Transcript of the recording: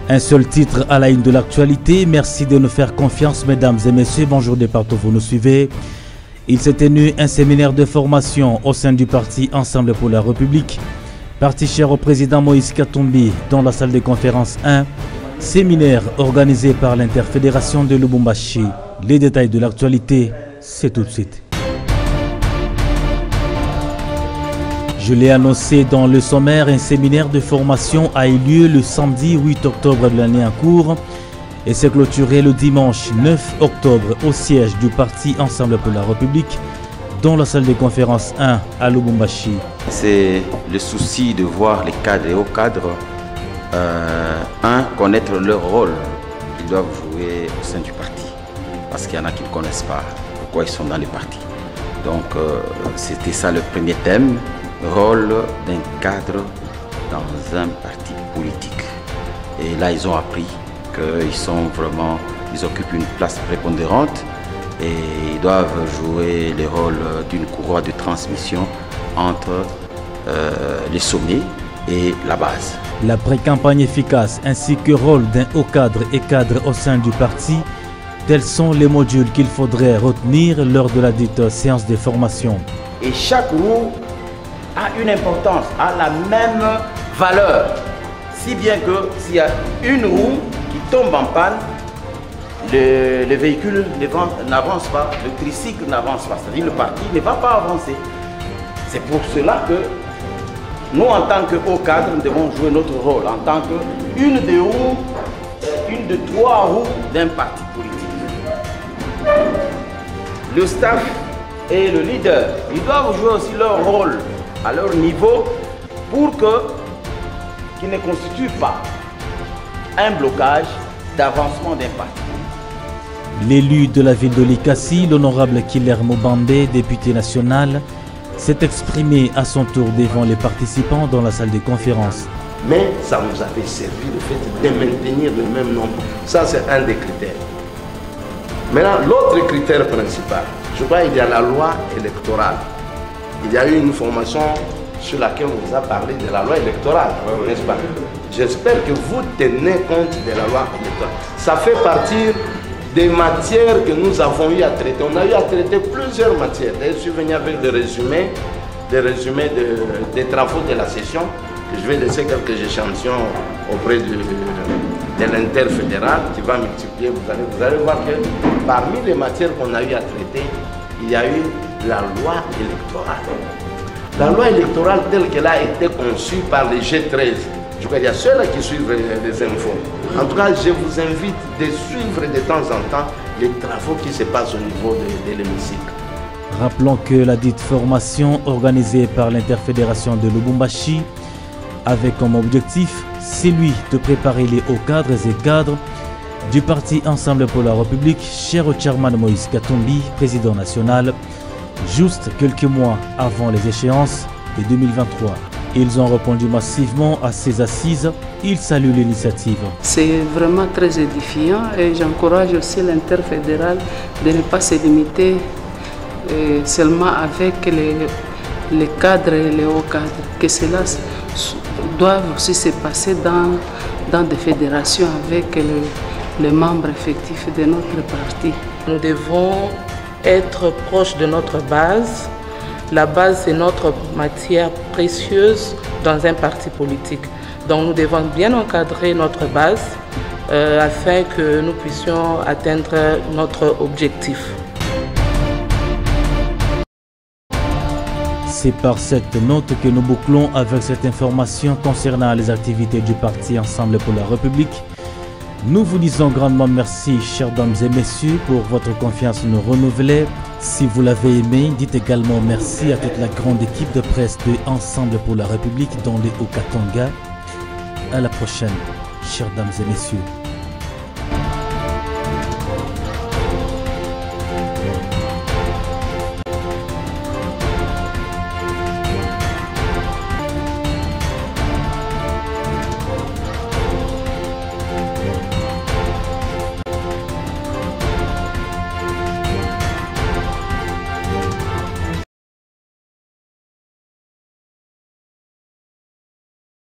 Un seul titre à la une de l'actualité. Merci de nous faire confiance, mesdames et messieurs. Bonjour de partout vous nous suivez. Il s'est tenu un séminaire de formation au sein du parti Ensemble pour la République. Parti cher au président Moïse Katumbi dans la salle de conférence 1. Séminaire organisé par l'interfédération de Lubumbashi. Les détails de l'actualité, c'est tout de suite. Je l'ai annoncé dans le sommaire, un séminaire de formation a eu lieu le samedi 8 octobre de l'année en cours et s'est clôturé le dimanche 9 octobre au siège du parti Ensemble pour la République dans la salle de conférence 1 à Lubumbashi. C'est le souci de voir les cadres et hauts cadres, connaître leur rôle qu'ils doivent jouer au sein du parti. Parce qu'il y en a qui ne connaissent pas pourquoi ils sont dans les partis. Donc c'était ça le premier thème. Rôle d'un cadre dans un parti politique. Et là, ils ont appris ils occupent une place prépondérante et ils doivent jouer le rôle d'une courroie de transmission entre les sommets et la base. La pré-campagne efficace ainsi que rôle d'un haut cadre et cadre au sein du parti, tels sont les modules qu'il faudrait retenir lors de la dite séance de formation. Et chaque roue a une importance, a la même valeur. Si bien que s'il y a une roue qui tombe en panne, le véhicule n'avance pas, le tricycle n'avance pas, c'est-à-dire le parti ne va pas avancer. C'est pour cela que nous, en tant que haut cadre, nous devons jouer notre rôle en tant qu'une de trois roues d'un parti politique. Le staff et le leader, ils doivent jouer aussi leur rôle à leur niveau pour qu'ils ne constituent pas un blocage d'avancement d'un parti. L'élu de la ville de Likasi, l'honorable Killermo Bambé, député national, s'est exprimé à son tour devant les participants dans la salle de conférence. Mais ça nous avait servi le fait de maintenir le même nombre. Ça, c'est un des critères. Maintenant, l'autre critère principal, je crois qu'il y a la loi électorale. Il y a eu une formation sur laquelle on vous a parlé de la loi électorale, n'est-ce pas? J'espère que vous tenez compte de la loi électorale. Ça fait partie des matières que nous avons eu à traiter. On a eu à traiter plusieurs matières. Je suis venu avec des résumés des travaux de la session. Je vais laisser quelques échantillons auprès de l'interfédéral qui va multiplier. Vous allez voir que parmi les matières qu'on a eu à traiter, il y a eu la loi électorale. La loi électorale telle qu'elle a été conçue par les G13. Je crois qu'il y a ceux-là qui suivent les infos. En tout cas, je vous invite de suivre de temps en temps les travaux qui se passent au niveau de l'hémicycle. Rappelons que la dite formation organisée par l'interfédération de Lubumbashi avait comme objectif celui de préparer les hauts cadres et cadres du parti Ensemble pour la République, cher au chairman Moïse Katumbi, président national, juste quelques mois avant les échéances de 2023. Ils ont répondu massivement à ces assises. Ils saluent l'initiative. C'est vraiment très édifiant et j'encourage aussi l'interfédéral de ne pas se limiter seulement avec les cadres et les hauts cadres, que cela doit aussi se passer dans des fédérations avec les membres effectifs de notre parti. Nous devons être proches de notre base. La base est notre matière précieuse dans un parti politique. Donc nous devons bien encadrer notre base afin que nous puissions atteindre notre objectif. C'est par cette note que nous bouclons avec cette information concernant les activités du parti Ensemble pour la République. Nous vous disons grandement merci, chers dames et messieurs, pour votre confiance nous renouvelée. Si vous l'avez aimé, dites également merci à toute la grande équipe de presse de Ensemble pour la République dans les Hauts-Katanga. À la prochaine, chers dames et messieurs.